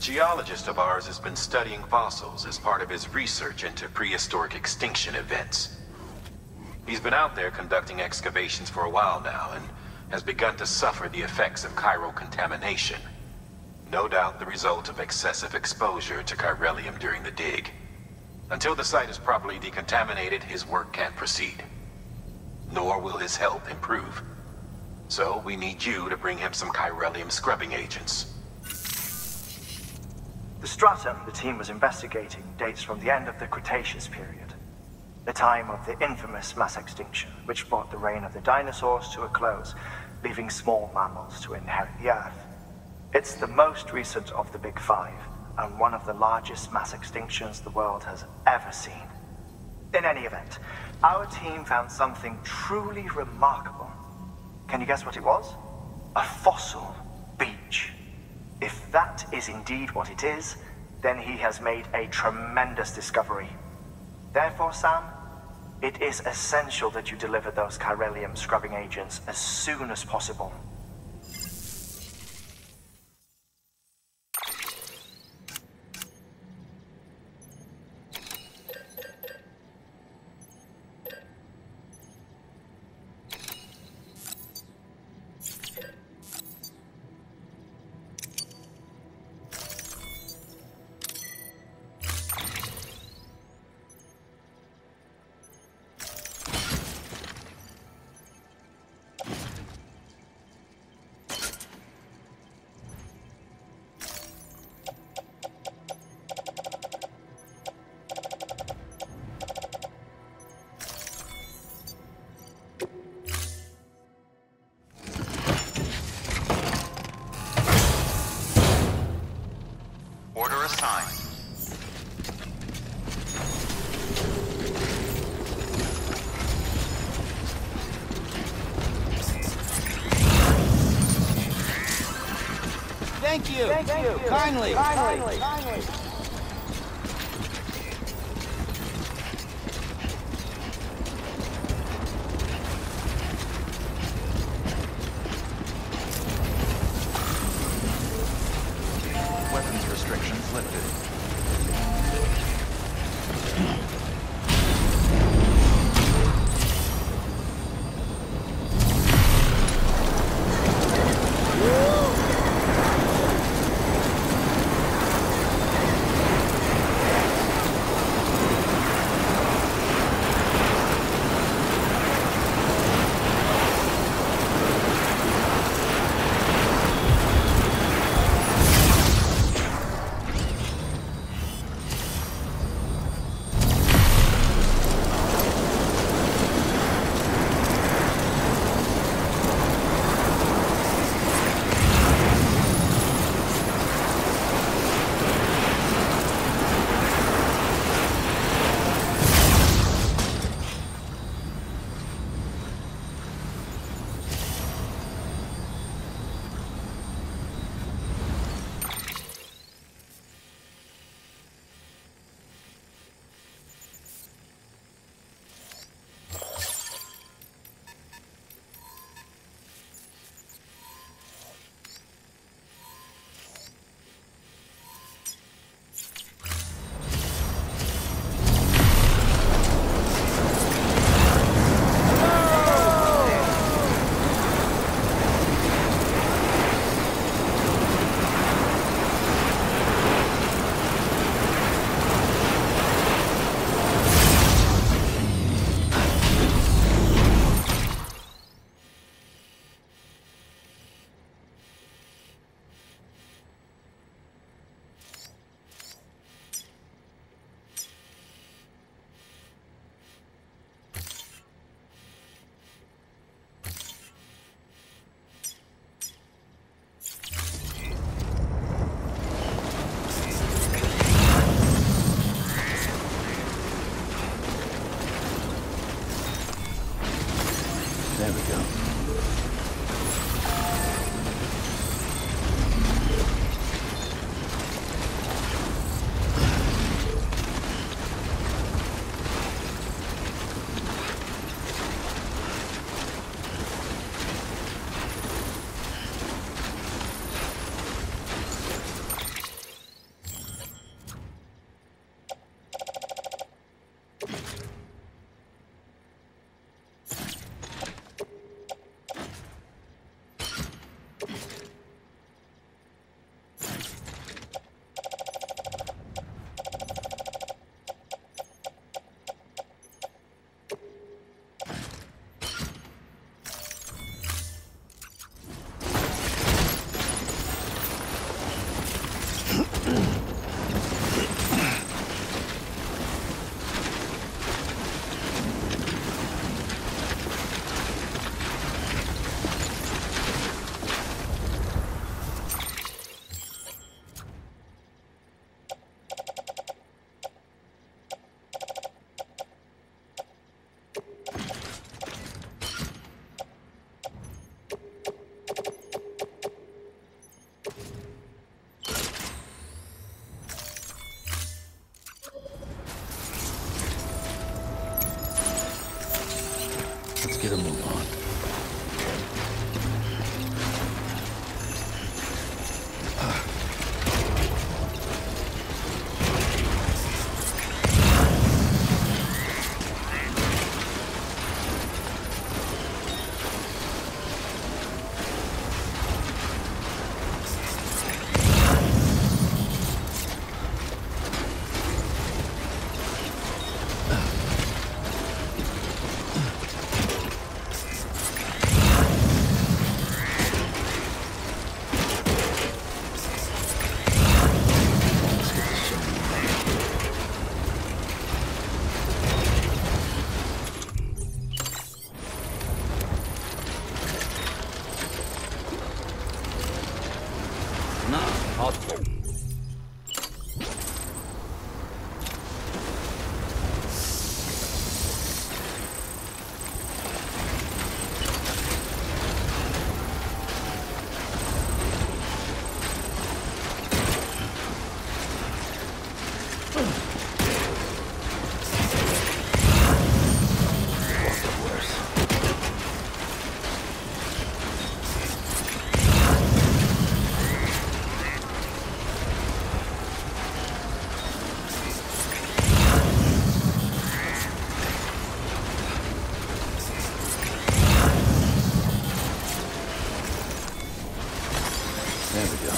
geologist of ours has been studying fossils as part of his research into prehistoric extinction events. He's been out there conducting excavations for a while now and has begun to suffer the effects of chiral contamination. No doubt the result of excessive exposure to chiralium during the dig. Until the site is properly decontaminated, his work can't proceed. Nor will his health improve. So we need you to bring him some chiralium scrubbing agents. The stratum the team was investigating dates from the end of the Cretaceous period, the time of the infamous mass extinction, which brought the reign of the dinosaurs to a close, leaving small mammals to inherit the Earth. It's the most recent of the Big Five, and one of the largest mass extinctions the world has ever seen. In any event, our team found something truly remarkable. Can you guess what it was? A fossil beach. If that is indeed what it is, then he has made a tremendous discovery. Therefore, Sam, it is essential that you deliver those chiralium scrubbing agents as soon as possible. Order assigned. Thank you. Kindly. Weapons restrictions lifted. There we go.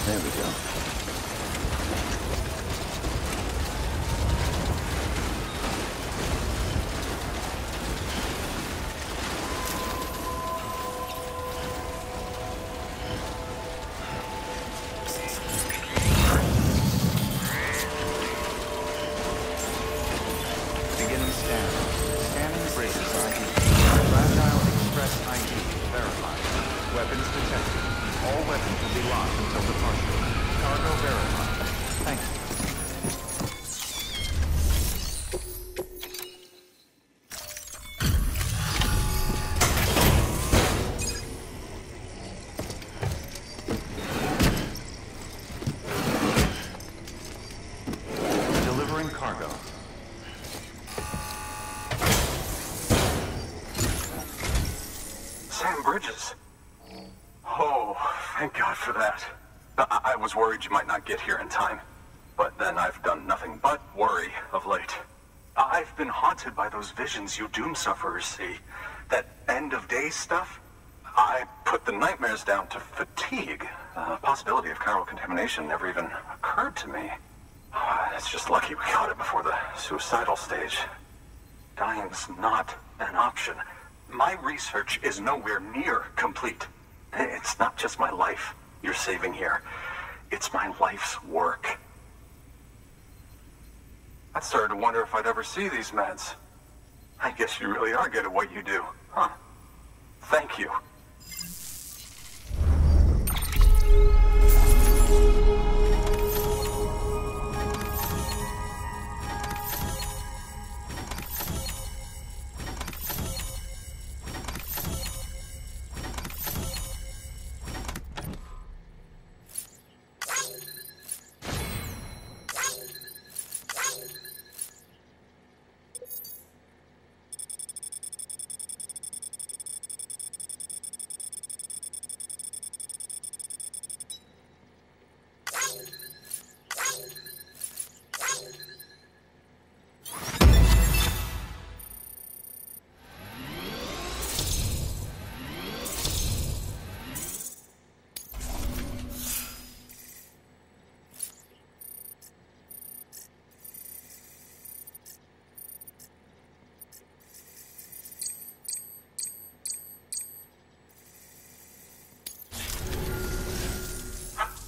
There we go. Beginning scan. Scanning Reedus ID. Fragile Express ID verified. Weapons detected. All weapons will be locked until departure. Cargo verified. Thank you. Delivering cargo. Sam Bridges. Oh, thank God for that. I was worried you might not get here in time. But then I've done nothing but worry of late. I've been haunted by those visions you Doom sufferers see. That end-of-days stuff. I put the nightmares down to fatigue. The possibility of chiral contamination never even occurred to me. It's just lucky we got it before the suicidal stage. Dying's not an option. My research is nowhere near complete. It's not just my life you're saving here. It's my life's work. I started to wonder if I'd ever see these meds. I guess you really are good at what you do, huh? Thank you.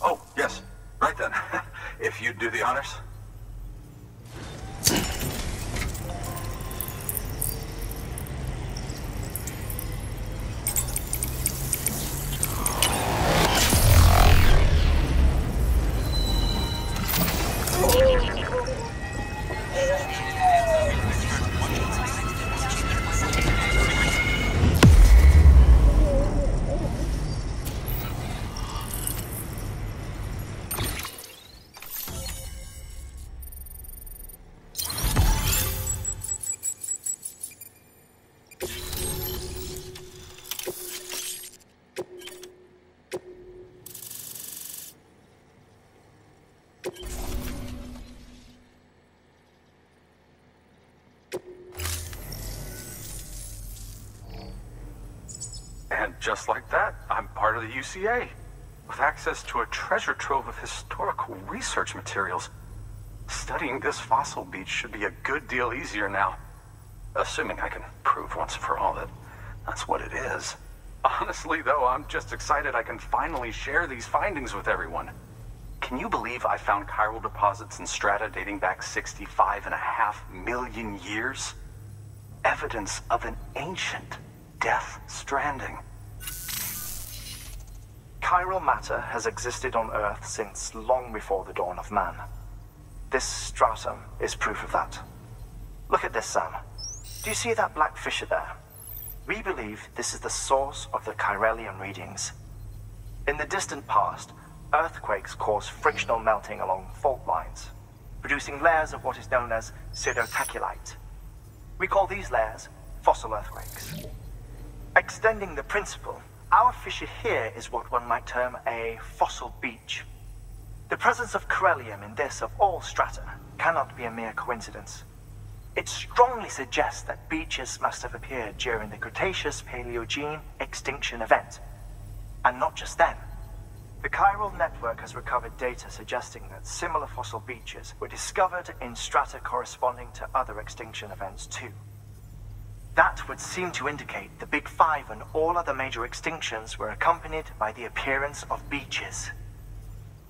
Oh, yes. Right then. If you'd do the honors. just like that, I'm part of the UCA, with access to a treasure trove of historical research materials. Studying this fossil beach should be a good deal easier now. Assuming I can prove once for all that that's what it is. Honestly, though, I'm just excited I can finally share these findings with everyone. Can you believe I found chiral deposits in strata dating back 65.5 million years? Evidence of an ancient Death Stranding. Chiral matter has existed on Earth since long before the dawn of man. This stratum is proof of that. Look at this, Sam. Do you see that black fissure there? We believe this is the source of the Chiralian readings. In the distant past, earthquakes cause frictional melting along fault lines, producing layers of what is known as pseudotaculite. We call these layers fossil earthquakes. Extending the principle, our fissure here is what one might term a fossil beach. The presence of corellium in this of all strata cannot be a mere coincidence. It strongly suggests that beaches must have appeared during the Cretaceous-Paleogene extinction event. And not just then. The chiral network has recovered data suggesting that similar fossil beaches were discovered in strata corresponding to other extinction events too. That would seem to indicate the Big Five and all other major extinctions were accompanied by the appearance of beaches.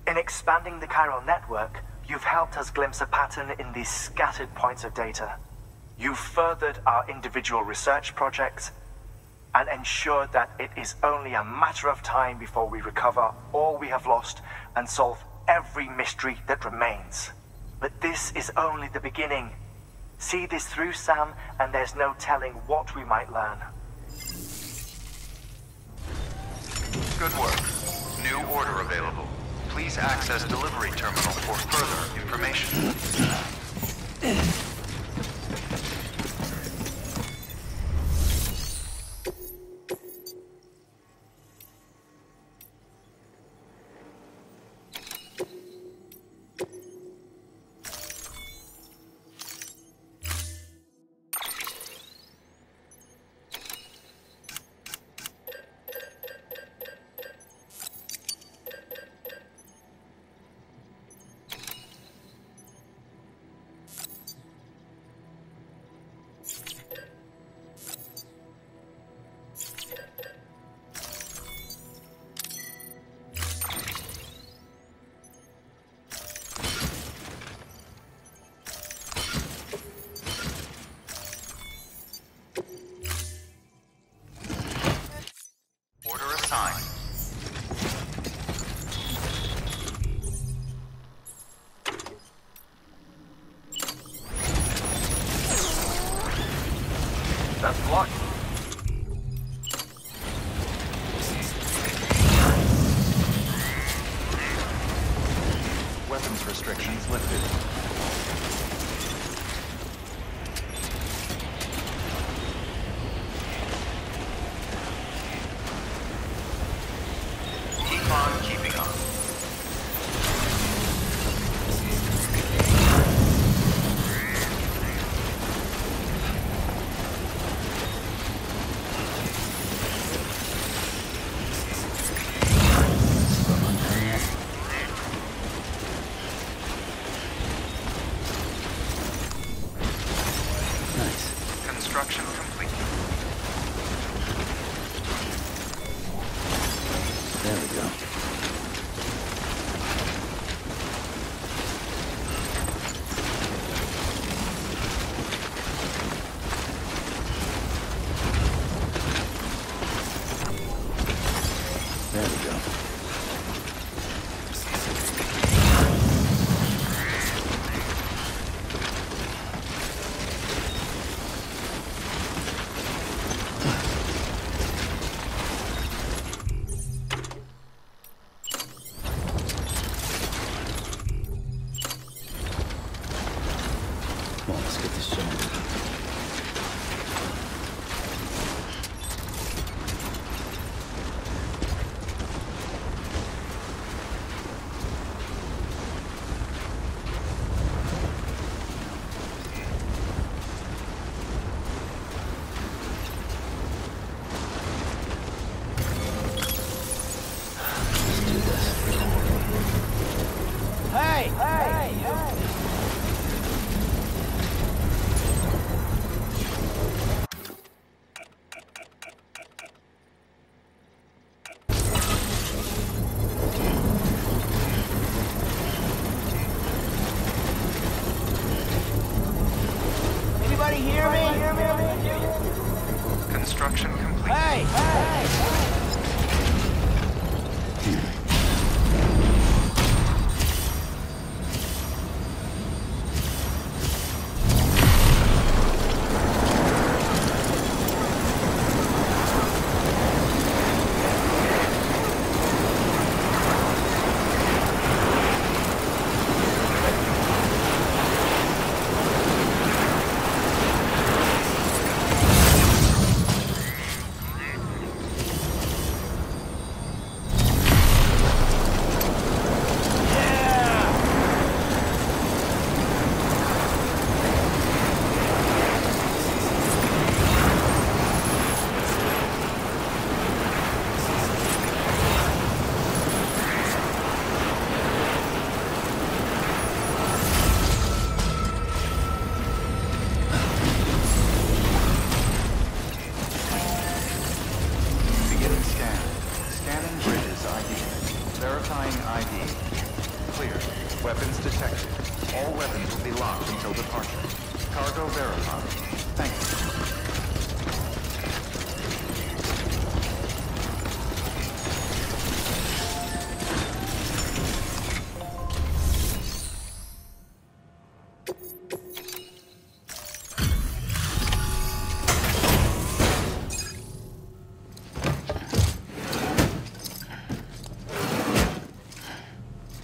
In expanding the chiral network, you've helped us glimpse a pattern in these scattered points of data. You've furthered our individual research projects and ensured that it is only a matter of time before we recover all we have lost and solve every mystery that remains. But this is only the beginning. See this through, Sam, and there's no telling what we might learn. Good work. New order available. Please access delivery terminal for further information. That's blocked. Weapons restrictions lifted. Keep on keeping on. Construction complete. There we go. There we go. Construction complete.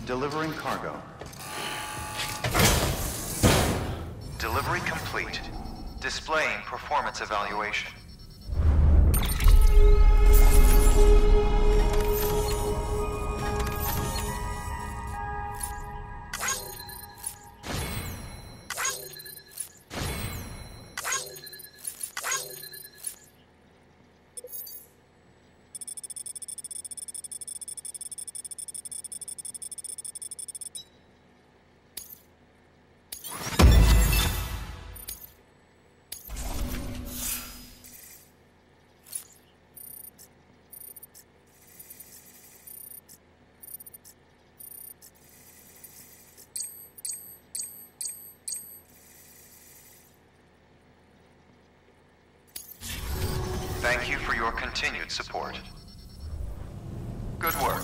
Delivering cargo. Delivery complete. Displaying performance evaluation. Thank you for your continued support. Good work.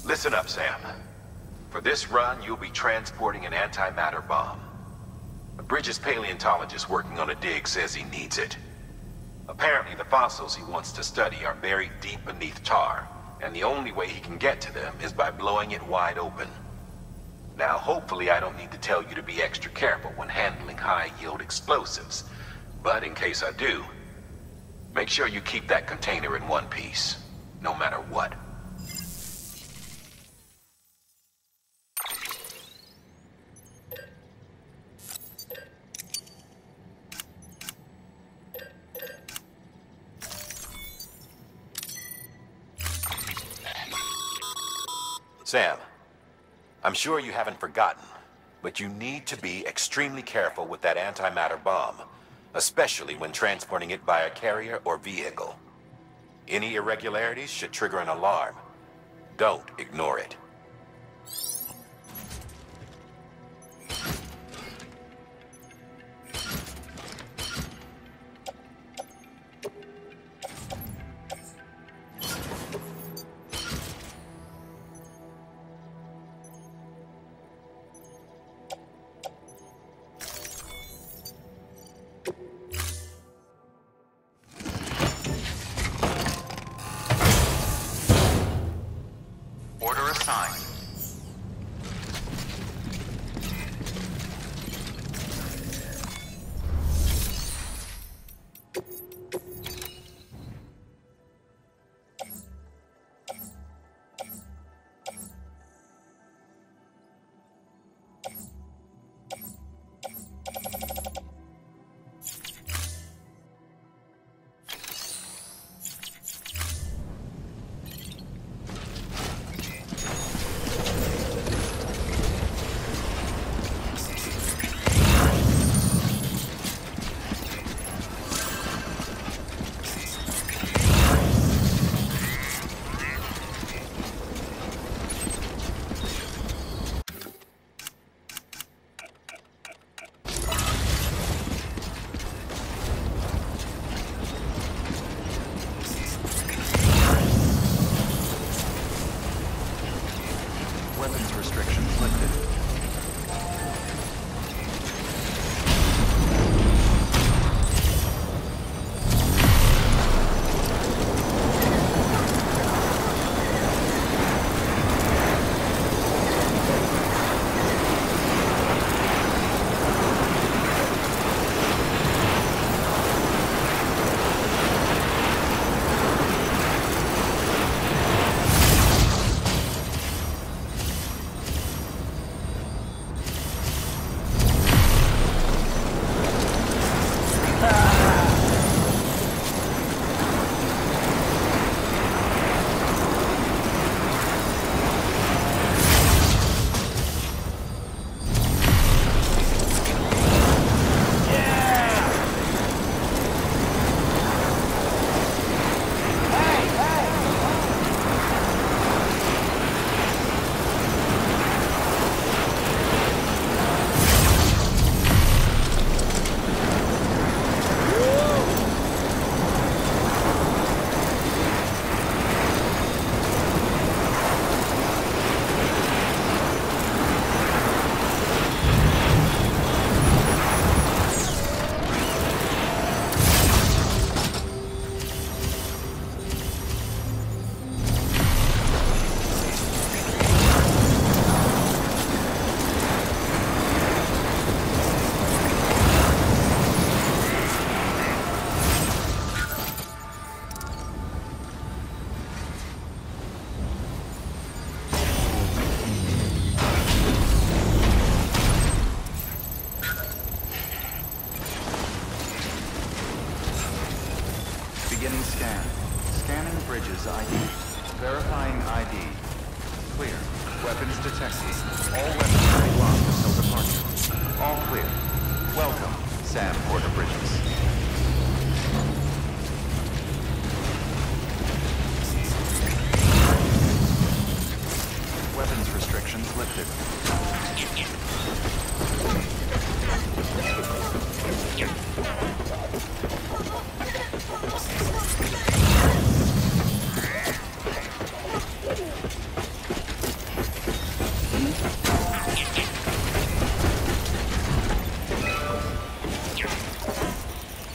Listen up, Sam. For this run, you'll be transporting an antimatter bomb. A Bridges paleontologist working on a dig says he needs it. Apparently, the fossils he wants to study are buried deep beneath tar, and the only way he can get to them is by blowing it wide open. Now, hopefully I don't need to tell you to be extra careful when handling high-yield explosives, but in case I do, make sure you keep that container in one piece, no matter what. Sam, I'm sure you haven't forgotten, but you need to be extremely careful with that antimatter bomb, especially when transporting it by a carrier or vehicle. Any irregularities should trigger an alarm. Don't ignore it. Beginning scan. Scanning bridges ID. Verifying ID. Clear. Weapons detected. All weapons will be locked until departure. All clear. Welcome, Sam Porter Bridges. Weapons restrictions lifted.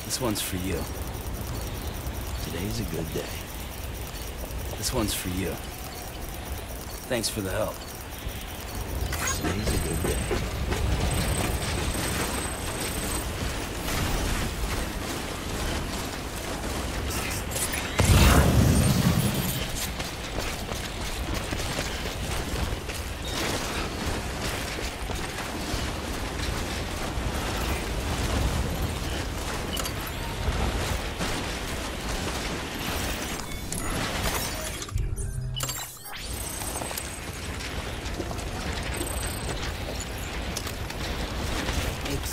This one's for you. Today's a good day. This one's for you. Thanks for the help. Today's a good day.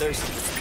Thirsty.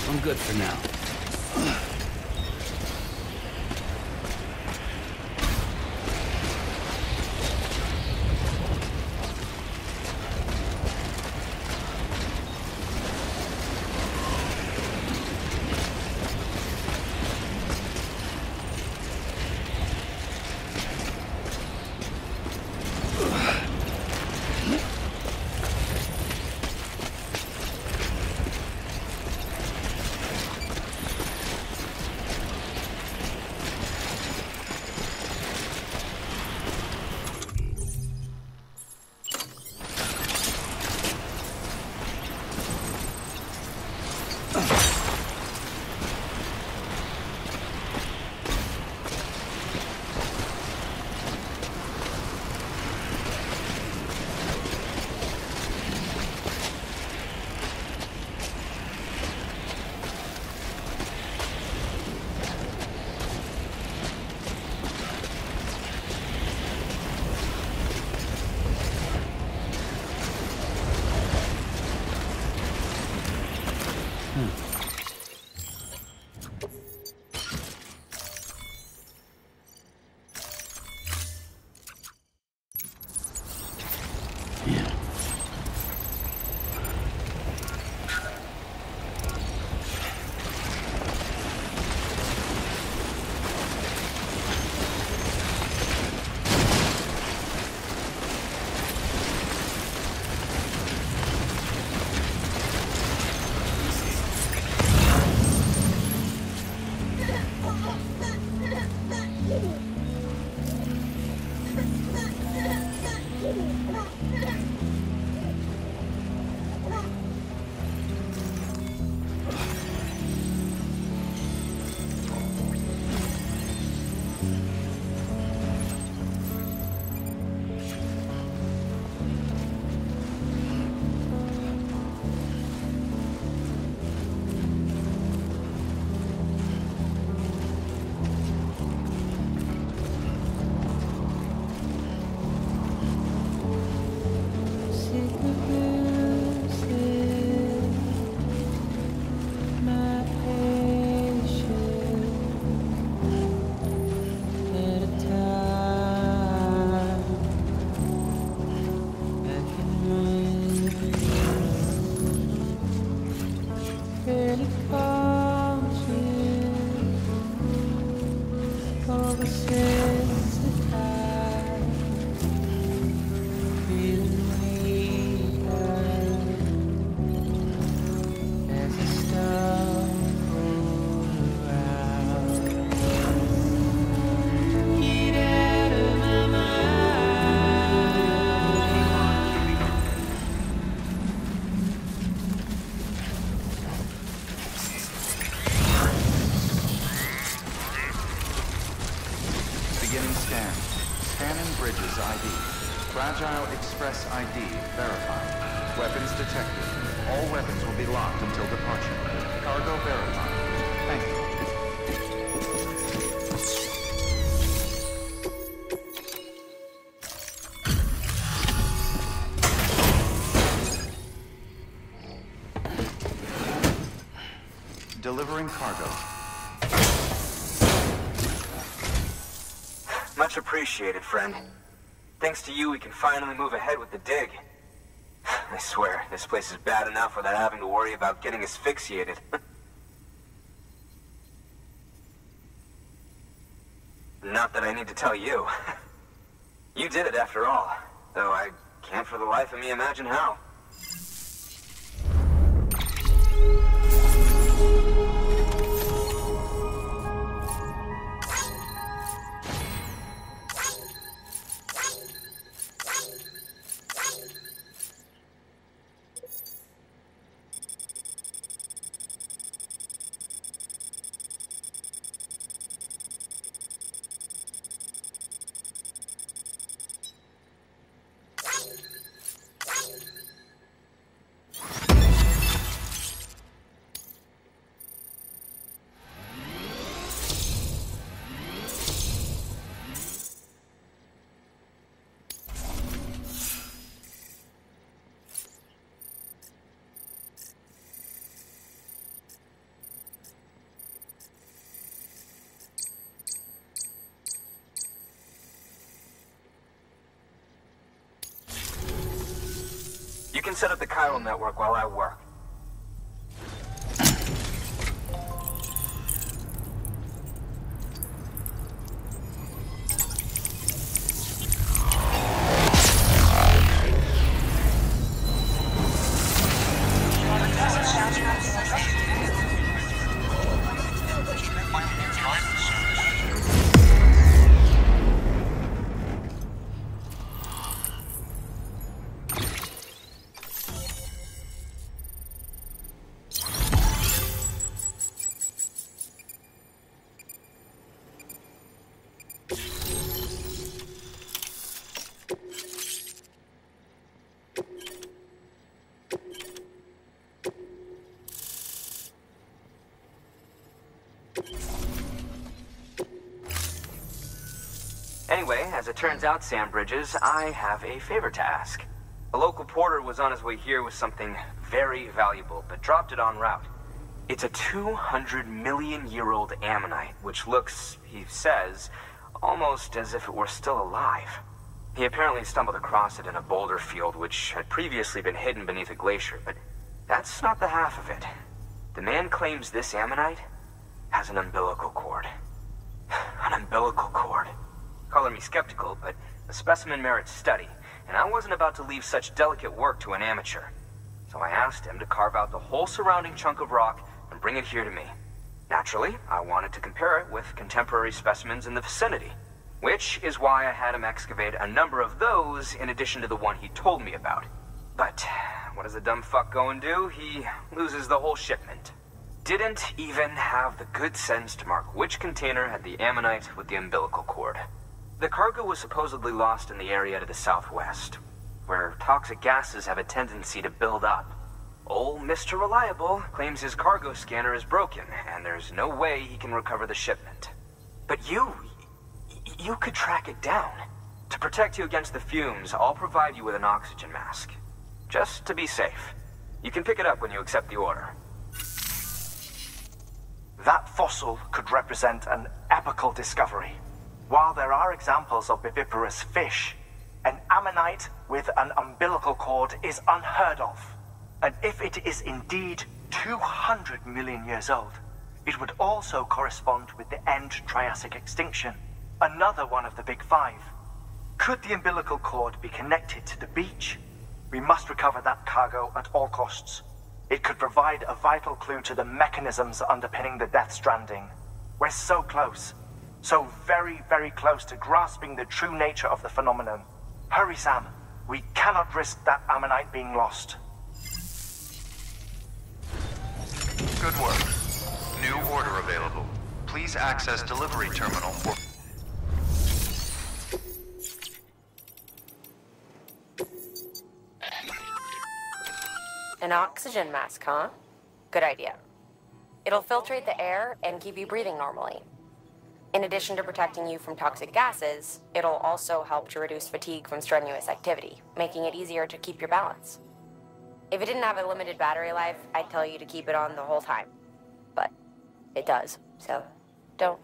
I'm good for now. Fragile Express ID verified. Weapons detected. All weapons will be locked until departure. Cargo verified. Thank you. Delivering cargo. Much appreciated, friend. Thanks to you, we can finally move ahead with the dig. I swear, this place is bad enough without having to worry about getting asphyxiated. Not that I need to tell you. You did it after all, though I can't for the life of me imagine how. You can set up the chiral network while I work. Anyway, as it turns out, Sam Bridges, I have a favor to ask. A local porter was on his way here with something very valuable, but dropped it en route. It's a 200-million-year-old ammonite, which looks, he says, almost as if it were still alive. He apparently stumbled across it in a boulder field which had previously been hidden beneath a glacier, but that's not the half of it. The man claims this ammonite has an umbilical cord. An umbilical cord. Color me skeptical, but the specimen merits study, and I wasn't about to leave such delicate work to an amateur. So I asked him to carve out the whole surrounding chunk of rock and bring it here to me. Naturally, I wanted to compare it with contemporary specimens in the vicinity, which is why I had him excavate a number of those in addition to the one he told me about. But what does the dumb fuck go and do? He loses the whole shipment. Didn't even have the good sense to mark which container had the ammonite with the umbilical cord. The cargo was supposedly lost in the area to the southwest, where toxic gases have a tendency to build up. Old Mr. Reliable claims his cargo scanner is broken, and there's no way he can recover the shipment. But you could track it down. To protect you against the fumes, I'll provide you with an oxygen mask. Just to be safe. You can pick it up when you accept the order. That fossil could represent an epochal discovery. While there are examples of viviparous fish, an ammonite with an umbilical cord is unheard of. And if it is indeed 200 million years old, it would also correspond with the end Triassic extinction, another one of the big five. Could the umbilical cord be connected to the beach? We must recover that cargo at all costs. It could provide a vital clue to the mechanisms underpinning the Death Stranding. We're so close. So very, very close to grasping the true nature of the phenomenon. Hurry, Sam. We cannot risk that ammonite being lost. Good work. New order available. Please access delivery terminal for... An oxygen mask, huh? Good idea. It'll filtrate the air and keep you breathing normally. In addition to protecting you from toxic gases, it'll also help to reduce fatigue from strenuous activity, making it easier to keep your balance. If it didn't have a limited battery life, I'd tell you to keep it on the whole time. But it does, so don't.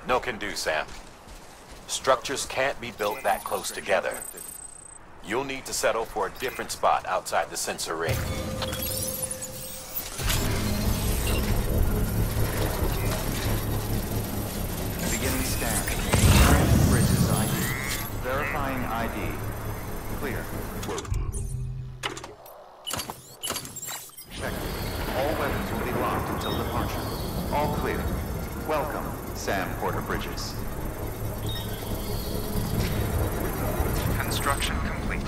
No can do, Sam. Structures can't be built that close together. You'll need to settle for a different spot outside the sensor ring. Beginning scan. Stranding Bridges ID. Verifying ID. Clear. Check. All weapons will be locked until departure. All clear. Welcome, Sam Porter Bridges. Construction complete.